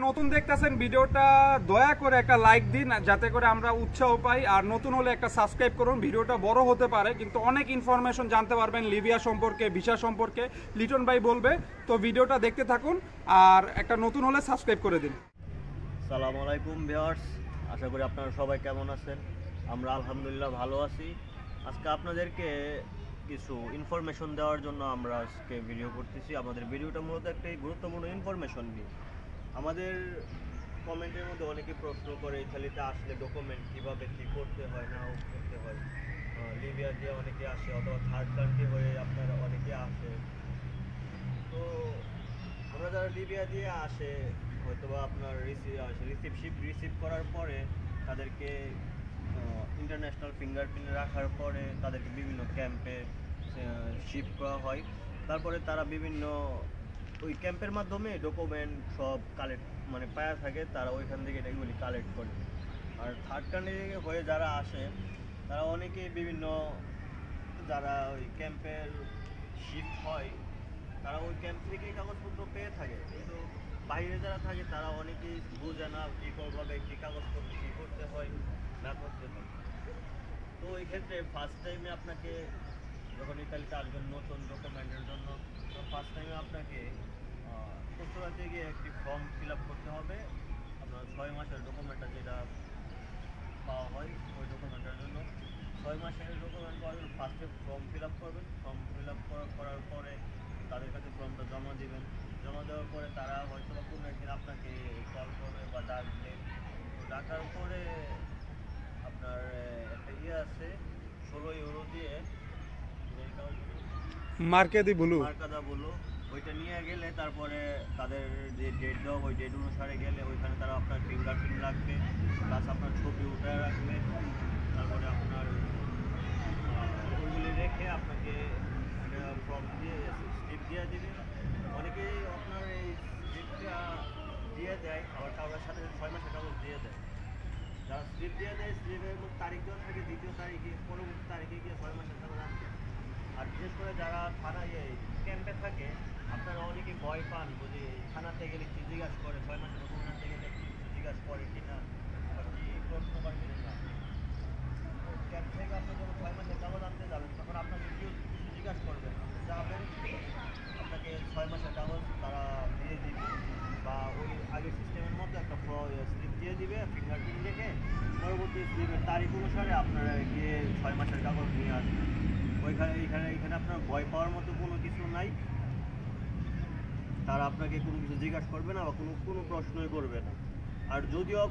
নতুন দেখতেছেন ভিডিওটা দয়া করে একটা লাইক দিন যাতে করে আমরা উৎসাহ পাই, আর নতুন হলে একটা সাবস্ক্রাইব করুন। ভিডিওটা বড় হতে পারে কিন্তু অনেক ইনফরমেশন জানতে পারবেন লিবিয়া সম্পর্কে, ভিসা সম্পর্কে লিটন ভাই বলবে। তো ভিডিওটা দেখতে থাকুন আর একটা নতুন হলে সাবস্ক্রাইব করে দিন। আসসালামু আলাইকুম ভিউয়ার্স, আশা করি আপনারা সবাই কেমন আছেন। আমরা আলহামদুলিল্লাহ ভালো আছি। আজকে আপনাদেরকে কিছু ইনফরমেশন দেওয়ার জন্য আমরা আজকে ভিডিও করতেছি। আমাদের ভিডিওটা মূলত একটি গুরুত্বপূর্ণ ইনফরমেশন নিয়ে। আমাদের কমেন্টের মধ্যে অনেকে প্রশ্ন করে ইতালিতে আসলে ডকুমেন্ট কীভাবে কী করতে হয় না করতে হয়। লিবিয়া দিয়ে অনেকে আসে অথবা থার্ড কান্ট্রি হয়ে আপনারা অনেকে আসে। তো আমরা যারা লিবিয়া দিয়ে আসে হয়তোবা আপনার রিসিভ করার পরে তাদেরকে ইন্টারন্যাশনাল ফিঙ্গারপ্রিন্ট রাখার পরে তাদেরকে বিভিন্ন ক্যাম্পে শিপ করা হয়। তারপরে তারা বিভিন্ন ওই ক্যাম্পের মাধ্যমে ডকুমেন্ট সব কালেক্ট পায়া থাকে, তারা ওইখান থেকে এগুলি কালেক্ট করে। আর থার্ড কান্ট্রি হয়ে যারা আসে তারা অনেকেই বিভিন্ন যারা ওই ক্যাম্পের শিফট হয় তারা ওই ক্যাম্প থেকেই কাগজপত্র পেয়ে থাকে, কিন্তু বাইরে যারা থাকে তারা অনেকেই বোঝে না কী করবে, কী কাগজপত্র কী করতে হয় না করতে হয়। তো এই ক্ষেত্রে ফার্স্ট টাইমে আপনাকে যখন ইতালিতে আসবেন নতুন ডকুমেন্টের জন্য, তো ফার্স্ট টাইমে আপনাকে কনসুলেটে গিয়ে একটি ফর্ম ফিল আপ করতে হবে। আপনার 6 মাসের ডকুমেন্টটা যেটা পাওয়া হয় ওই ডকুমেন্টের জন্য 6 মাসের ডকুমেন্ট পাওয়ার জন্য ফার্স্টে ফর্ম ফিল আপ করবেন। ফর্ম ফিল আপ করার পরে তাদের কাছে ফর্মটা জমা দেবেন। জমা দেওয়ার পরে তারা হয়তো বা কোনো একদিন আপনাকে কল করবে বা ডাকবে। ডাকার পরে আপনার একটা আছে 16 ইউরো দিয়ে মার্কাদা বলো, ওইটা নিয়ে গেলে তারপরে তাদের যে ডেট দেওয়া ওই ডেট অনুসারে গেলে ওইখানে তারা আপনার ফিঙ্গারপ্রিন্ট রাখবে, প্লাস আপনার ছবি উঠে রাখবে। তারপরে আপনার ওইগুলি রেখে আপনাকে ফর্ম দিয়ে স্লিপ দিয়ে দেবে। অনেকেই আপনার এই স্লিপটা দিয়ে দেয়, আবার কারোর সাথে 6 মাসের কাগজ দিয়ে দেয়। যারা স্লিপ দিয়ে দেয় স্লিপের তারিখ দেওয়া থাকে দ্বিতীয় তারিখে, পরবর্তী তারিখে গিয়ে 6 মাসের কাগজ আনতে। আর বিশেষ করে যারা থানায় ক্যাম্পে থাকে আপনারা অনেকে ভয় পান, বুঝি থানাতে গেলে কি জিজ্ঞাসা করে, 6 মাসের ডকুমেন্ট আনতে গেলে জিজ্ঞাসা করে কিনা বা কি প্রশ্ন করবে না। ক্যাম্প থেকে আপনি যখন 6 মাসের কাগজ আনতে যাবেন তখন আপনাকে কেউ কিছু জিজ্ঞাসা করবে না, যাবেন আপনাকে 6 মাসের কাগজ তারা দিয়ে দিবে, বা ওই আগের সিস্টেমের মধ্যে একটা স্লিপ দিয়ে দিবে ফিঙ্গারপ্রিন্ট রেখে। পরবর্তী স্লিপের তারিখ অনুসারে আপনারা গিয়ে 6 মাসের কাগজ নিয়ে আসবেন। এখানে আপনার ভয় পাওয়ার মতো কোনো কিছু নাই। তারা আপনাকে কোনো কিছু জিজ্ঞাসা করবে না বা কোনো প্রশ্নই করবে না। আর যদিও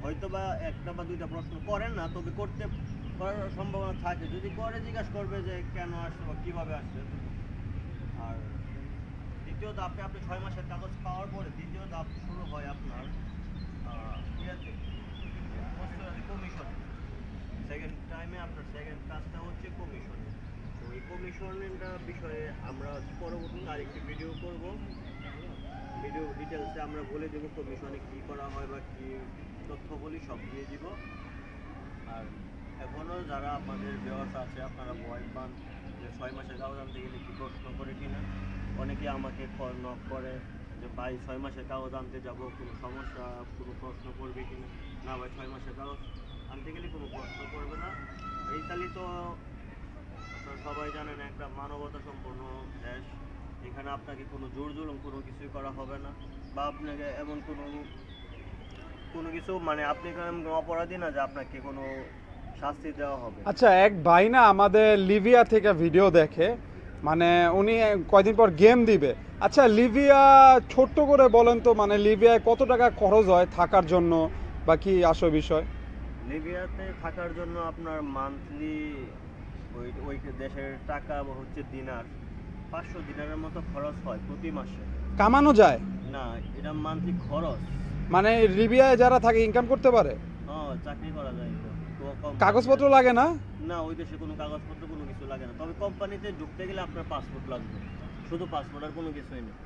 হয়তো বা একটা বা দুইটা প্রশ্ন করেন না, তবে করার সম্ভাবনা থাকে। যদি করে জিজ্ঞাসা করবে যে কেন আসছে বা কীভাবে আসছে। আর দ্বিতীয় ধাপে আপনি 6 মাসের কাগজ পাওয়ার পরে দ্বিতীয় ধাপ শুরু হয় আপনার কমিশন। সেকেন্ড টাইমে আপনার সেকেন্ড কাজটা হচ্ছে কমিশন। তো এই কমিশনটা বিষয়ে আমরা পরবর্তীতে আরেকটি ভিডিও করব। ভিডিও ডিটেলসে আমরা বলে দেবো কমিশনে কী করা হয় বা কী তথ্যগুলি সব দিয়ে দিব। আর এখনও যারা আমাদের ব্যবস্থা আছে আপনারা ভয় পান যে 6 মাসের কাগজ আনতে গেলে কী প্রশ্ন করে কিনা। অনেকে আমাকে নক করে যে ভাই 6 মাসের কাগজ আনতে যাব, কোনো সমস্যা কোনো প্রশ্ন করবে কিনা। না ভাই, 6 মাসের কাগজ আনতে গেলে কোনো প্রশ্ন করবে না। ইতালি তো আপনারা সবাই জানেন একটা মানবতা সম্পন্ন দেশ। এখানে আপনাকে কোনো জোর জুলুম কোনো কিছুই করা হবে না, বা আপনাকে এমন কোনো কিছু আপনি অপরাধী না যে আপনাকে কোনো শাস্তি দেওয়া হবে। আচ্ছা, এক ভাই না আমাদের লিবিয়া থেকে ভিডিও দেখে, উনি কয়দিন পর গেম দিবে। আচ্ছা, লিবিয়া ছোট্ট করে বলেন তো, লিবিয়ায় কত টাকা খরচ হয় থাকার জন্য বা কি আসল বিষয়? লিবিয়াতে থাকার জন্য আপনার মান্থলি ওই দেশের টাকা হচ্ছে দিনার, 500 দিনারের মতো খরচ হয় প্রতি মাসে। কামানো যায় না, এটা মান্থলি খরচ। লিবিয়ায় যারা থাকে ইনকাম করতে পারে? চাকরি করা যায়। কাগজপত্র লাগে না? না, ওই দেশে কোনো কাগজপত্র কোনো কিছু লাগে না। তবে কোম্পানিতে ঢুকতে গেলে আপনার পাসপোর্ট লাগবে, শুধু পাসপোর্ট, আর কোনো কিছুই নেই।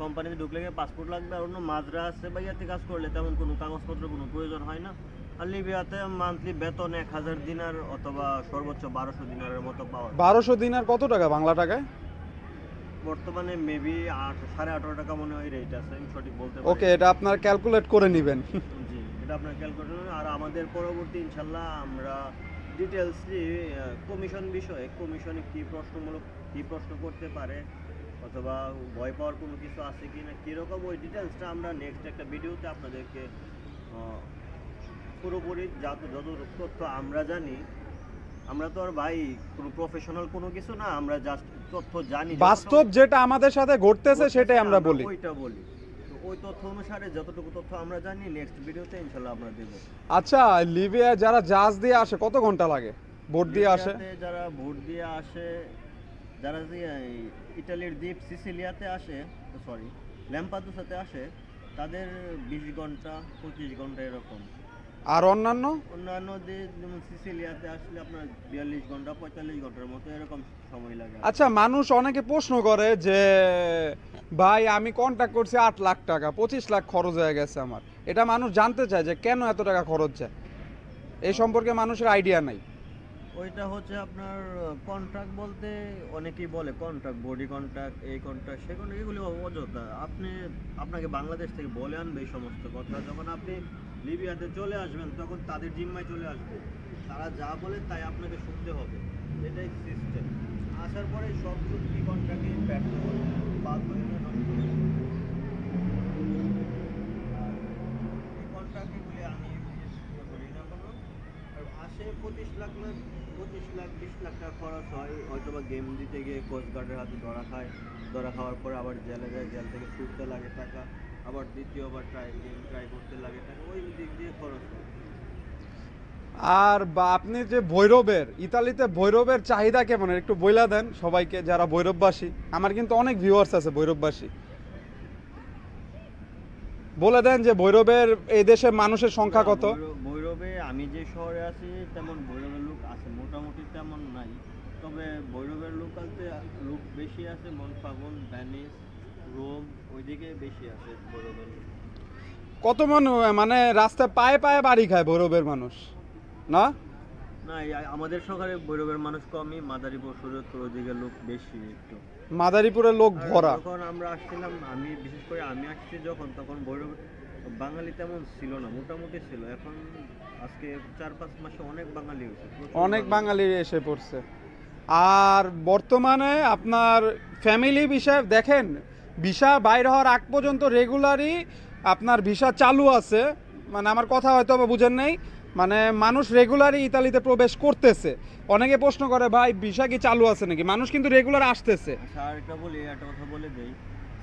কোম্পানিতে ঢুকলে গিয়ে পাসপোর্ট লাগবে, আর অন্য মাজরা আছে বা ইয়াতে কাজ করলে তেমন কোনো কাগজপত্র কোনো প্রয়োজন হয় না। আর লিবিয়াতে মান্থলি বেতন 1000 দিনার অথবা সর্বোচ্চ 1200 দিনারের মতো পাওয়া। 1200 দিনার কত টাকা বাংলা টাকায়? বর্তমানে মেবি 18.5 টাকা মনে হয় রেট আছে, আমি সঠিক বলতে পারি। ওকে, এটা আপনার ক্যালকুলেট করে নেবেন। জি, এটা আপনার ক্যালকুলেট। আর আমাদের পরবর্তী ইনশাল্লাহ আমরা ডিটেলসলি কমিশন বিষয়ে, কমিশনে কি প্রশ্ন করতে পারে অথবা ভয় পাওয়ার কোনো কিছু আছে কি না, কীরকম, ওই ডিটেলসটা আমরা নেক্সট একটা ভিডিওতে আপনাদেরকে পুরোপুরি যত তথ্য আমরা জানি। আমরা তো আর ভাই কোনো প্রফেশনাল কোনো কিছু না, আমরা জাস্ট তথ্য জানি, বাস্তব যেটা আমাদের সাথে ঘটতেছে সেটাই আমরা বলি, ওইটা বলি। তো ওই তথ্য অনুসারে যতটুকু তথ্য আমরা জানি নেক্সট ভিডিওতে ইনশাআল্লাহ আমরা দেব। আচ্ছা, লিবিয়া যারা জাহাজ দিয়ে আসে কত ঘন্টা লাগে? বোট দিয়ে আসে? যারা বোট দিয়ে আসে, যারা ইটালির দ্বীপ সিসিলিয়াতে আসে, সরি ল্যাম্পাদুসাতে আসে, তাদের 20 ঘন্টা 25 ঘন্টা এরকম। আর অন্যান্য যেমন সিসিলিয়াতে আসলে আপনার 42 ঘন্টা 45 ঘন্টার মতো এরকম সময় লাগে। আচ্ছা, মানুষ অনেকে প্রশ্ন করে যে ভাই আমি কন্ট্যাক্ট করছি 8 লাখ টাকা, 25 লাখ খরচ হয়ে গেছে আমার। এটা মানুষ জানতে চায় যে কেন এত টাকা খরচ যায়, এই সম্পর্কে মানুষের আইডিয়া নাই। ওইটা হচ্ছে আপনার কন্ট্রাক্ট বলতে অনেকেই বলে কন্ট্রাক্ট, বডি কন্ট্রাক্ট, এই কন্ট্রাক্ট সে কন্ট্রাক্ট, এগুলো অযথা। আপনাকে বাংলাদেশ থেকে বলে আনবে এই সমস্ত কথা। যখন আপনি লিবিয়াতে চলে আসবেন তখন তাদের জিম্মায় চলে আসবে, তারা যা বলে তাই আপনাকে শুনতে হবে, এটাই সিস্টেম। আসার পরে সব চুক্তি কন্ট্রাক্টে ব্যর্থ হবে, বাদ হয়ে নষ্ট হবে। আর এই কন্ট্রাক্টগুলি আমি করি না কোনো। আসে 25 লাখ 20 লাখ টাকা খরচ হয়, হয়তো বা গেম দিতে গিয়ে কোস্ট গার্ডের হাতে ধরা খাওয়ার পরে আবার জেলে যায়, জেল থেকে ছুটতে লাগে টাকা, আবার দ্বিতীয়বার গেম ট্রাই করতে লাগে টাকা, ওই দিক দিয়ে খরচ হয়। আর বা আপনি যে ভৈরবের, ইতালিতে ভৈরবের চাহিদা কেমন একটু বইলা দেন সবাইকে যারা ভৈরববাসী। আমার কিন্তু অনেক ভিউয়ার্স আছে ভৈরববাসী, বলে দেন যে ভৈরবের এই দেশে মানুষের সংখ্যা কত? ভৈরবে আমি যে শহরে আছি তেমন ভৈরবের লোক আছে মোটামুটি, তেমন নাই। তবে ভৈরবের লোক বেশি আছে মনফাগুন, ভ্যানিস, রোম, ওইদিকে বেশি আছে ভৈরবের লোক। কত মানে রাস্তায় পায়ে পায়ে বাড়ি খায় ভৈরবের মানুষ না? না, আমাদের শহরে ভৈরবের মানুষ কমই, মাদারীপুর সুরতপুর ওইদিকে লোক বেশি একটু। মাদারীপুরের লোক ভরা। যখন আমরা আসছিলাম, বিশেষ করে আমি আসছি যখন, তখন ভৈরব বাঙালি তেমন ছিল না, মোটামুটি ছিল। এখন আজকে 4-5 মাসে অনেক বাঙালি হয়েছে, অনেক বাঙালি এসে পড়ছে। আর বর্তমানে আপনার ফ্যামিলি ভিসা দেখেন, ভিসা বাইর হওয়ার আগ পর্যন্ত রেগুলারই আপনার ভিসা চালু আছে। মানে আমার কথা হয়তো বুঝেন নাই, মানে মানুষ রেগুলারই ইতালিতে প্রবেশ করতেছে। অনেকে প্রশ্ন করে ভাই ভিসা কি চালু আছে নাকি, মানুষ কিন্তু রেগুলার আসতেছে। আচ্ছা, আর একটা কথা বলে দেই,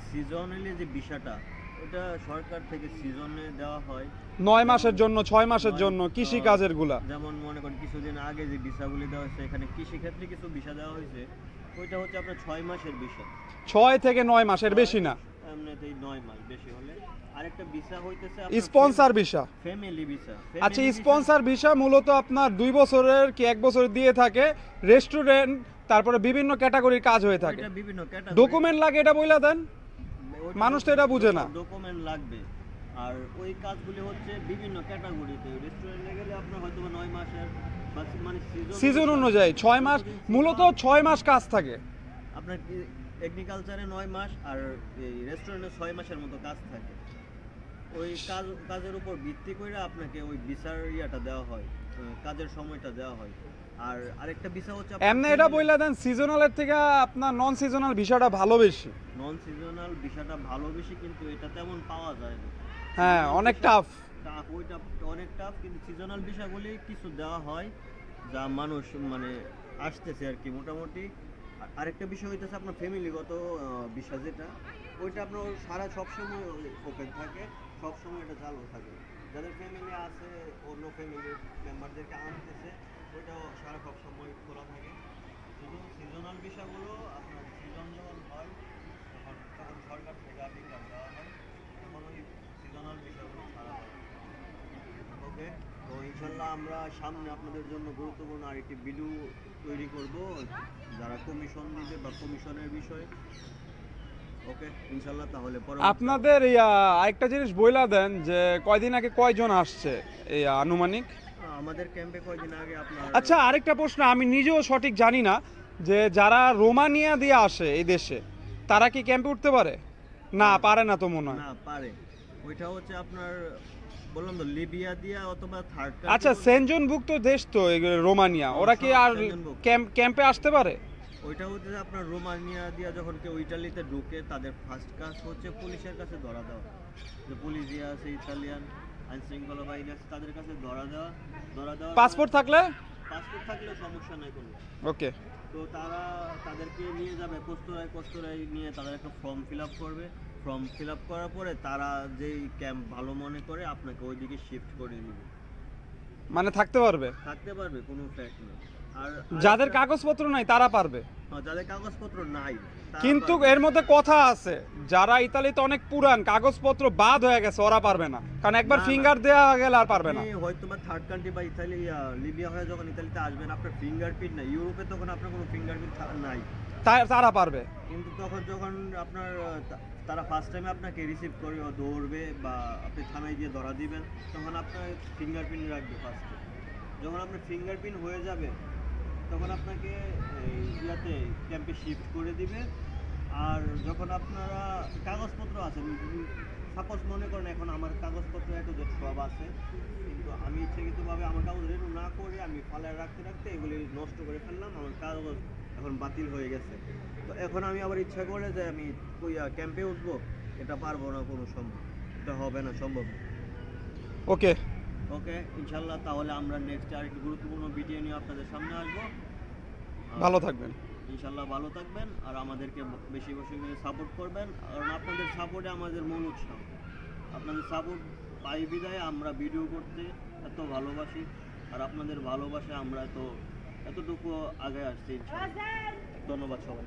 সিজনালি যে ভিসাটা, ওটা সরকার থেকে সিজনে দেওয়া হয় 9 মাসের জন্য, 6 মাসের জন্য, কৃষি কাজের গুলা। যেমন মনে করেন কিছুদিন আগে যে ভিসাগুলি দেওয়া হয়েছে, এখানে কৃষি ক্ষেত্রে কিছু ভিসা দেওয়া হয়েছে, ওইটা হচ্ছে আপনার 6 মাসের ভিসা। 6 থেকে 9 মাসের বেশি না, এমনিতেই 9 মাস বেশি হলে। আরেকটা ভিসা হইতেছে স্পন্সর ভিসা, ফ্যামিলি ভিসা। আচ্ছা, স্পন্সর ভিসা মূলত আপনার 2 বছরের কি 1 বছর দিয়ে থাকে, রেস্টুরেন্ট, তারপরে বিভিন্ন ক্যাটাগরির কাজ হয়ে থাকে, বিভিন্ন ডকুমেন্ট লাগে, এটা বইলা দেন, মানুষ তো এটা বুঝে না। ডকুমেন্ট লাগবে। আর ওই কাজগুলি হচ্ছে বিভিন্ন ক্যাটাগরিতে। রেস্টুরেন্টে গেলে আপনার হয়তো 9 মাসের, মানে সিজন অনুযায়ী 6 মাস, মূলত 6 মাস কাজ থাকে আপনার। এগ্রিকালচারে 9 মাস আর এই রেস্টুরেন্টে 6 মাসের মতো কাজ থাকে। ওই কাজের উপর ভিত্তি করে আপনাকে ওই ভিসার ইয়াটা দেওয়া হয়, কাজের সময়টা দেওয়া হয়। আর আরেকটা ভিসা হচ্ছে এমনি এটা বইলা দেন, সিজনালের থেকে আপনার নন সিজনাল ভিসাটা ভালো বেশি। নন সিজনাল ভিসাটা ভালো বেশি, কিন্তু এটা তেমন পাওয়া যায় না। হ্যাঁ, অনেক টাফ, ওইটা অনেক টাফ। কিন্তু সিজনাল ভিসাগুলি কিছু দেওয়া হয় যা মানুষ মানে আসতেছে আর কি মোটামুটি। আরেকটা বিষয় হইতেছে আপনার ফ্যামিলিগত ভিসা, যেটা ওইটা আপনার সবসময় ওপেন থাকে, সবসময় এটা চালু থাকে। যাদের ফ্যামিলি আছে, অন্য ফ্যামিলির মেম্বারদেরকে আনতেছে, ওইটাও সবসময় খোলা থাকে। শুধু সিজনাল ভিসাগুলো আপনার সিজন যখন হয় তখন সরকার থেকে আবেদন দেওয়া হয়, তখন ওই সিজনাল ভিসাগুলো ছাড়া হয়। ওকে, তো ইনশাল্লাহ আমরা সামনে আপনাদের জন্য গুরুত্বপূর্ণ আরেকটি ভিডিও তৈরি করব যারা কমিশন দিবে বা কমিশনের বিষয়ে। ওকে ইনশাআল্লাহ। তাহলে আপনাদের আরেকটা জিনিস বইলা দেন যে কয়দিন আগে কয়জন আসছে এই আনুমানিক আমাদের ক্যাম্পে? কয়দিন আগে আপনার, আচ্ছা আরেকটা প্রশ্ন, আমি নিজেও সঠিক জানি না, যে যারা রোমানিয়া দিয়ে আসে এই দেশে, তারা কি ক্যাম্পে উঠতে পারে? না পারে না তো মনে হয়। না পারে, ওইটা হচ্ছে আপনার বললাম তো লিবিয়া দিয়া অথবা থার্ড আচ্ছা সেনজনভুক্ত দেশ তো এগুলো, রোমানিয়া, ওরা কি আর ক্যাম্পে আসতে পারে? ওইটা হচ্ছে আপনার রোমানিয়া দিয়া যখন কেউ ইটালিতে ঢুকে তাদের ফার্স্ট কাজ হচ্ছে পুলিশের কাছে ধরা দেওয়া, যে পুলিশ যে আছে ইতালিয়ান আইন শৃঙ্খলা বাহিনী আছে তাদের কাছে ধরা দেওয়া। পাসপোর্ট থাকলে সমস্যা নাই কোনো। ওকে। তো তারা তাদেরকে নিয়ে যাবে কস্তরায় নিয়ে তাদের একটা ফর্ম ফিল আপ করবে। ফর্ম ফিল আপ করার পরে তারা যেই ক্যাম্প ভালো মনে করে আপনাকে ওইদিকে শিফট করে দিবে। মানে থাকতে পারবে কোনো ফ্যাক্ট না। আর যাদের কাগজপত্র নাই তারা পারবে? যাদের কাগজপত্র নাই কিন্তু এর মধ্যে কথা আছে, যারা ইতালিতে অনেক পুরান কাগজপত্র বাদ হয়ে গেছে ওরা পারবে না, কারণ একবার ফিঙ্গার দেওয়া গেলে আর পারবে না। হয়তো বা থার্ড কান্ট্রি বা ইতালি লিবিয়া হয়ে যখন ইতালিতে আসবেন আপনার ফিঙ্গারপ্রিন্ট নাই, ইউরোপে তখন আপনার কোনো ফিঙ্গারপ্রিন্ট নাই, তারা পারবে। কিন্তু যখন আপনার তারা ফার্স্ট টাইমে আপনাকে রিসিভ করে দৌড়বে বা আপনি থানায় গিয়ে ধরা দিবেন, তখন আপনার ফিঙ্গারপ্রিন্ট রাখবে ফার্স্টে। যখন আপনার ফিঙ্গারপ্রিন্ট হয়ে যাবে তখন আপনাকে ইয়াতে ক্যাম্পে শিফট করে দিবে। আর যখন আপনারা কাগজপত্র আছে, সাপোজ মনে করেন এখন আমার কাগজপত্র এত যে সব আছে, কিন্তু আমি ইচ্ছাকৃতভাবে আমার কাগজ রেডি না করে আমি ফালায় রাখতে এগুলি নষ্ট করে ফেললাম, আমার কাগজ এখন বাতিল হয়ে গেছে। তো এখন আমি আবার ইচ্ছা করে যে আমি ক্যাম্পে উঠবো, এটা পারবো না, এটা হবে না, সম্ভব। ওকে ইনশাল্লাহ, তাহলে আমরা নেক্সট আর একটি গুরুত্বপূর্ণ ভিডিও নিয়ে আপনাদের সামনে আসবো। ভালো থাকবেন ইনশাল্লাহ, ভালো থাকবেন আর আমাদেরকে বেশি বেশি করে সাপোর্ট করবেন, কারণ আপনাদের সাপোর্টে আমাদের মূল উৎসাহ। আপনাদের সাপোর্ট পাই বিদায় আমরা ভিডিও করতে এত ভালোবাসি, আর আপনাদের ভালোবাসে আমরা এতটুকু আগে আসছি। ধন্যবাদ সবাই।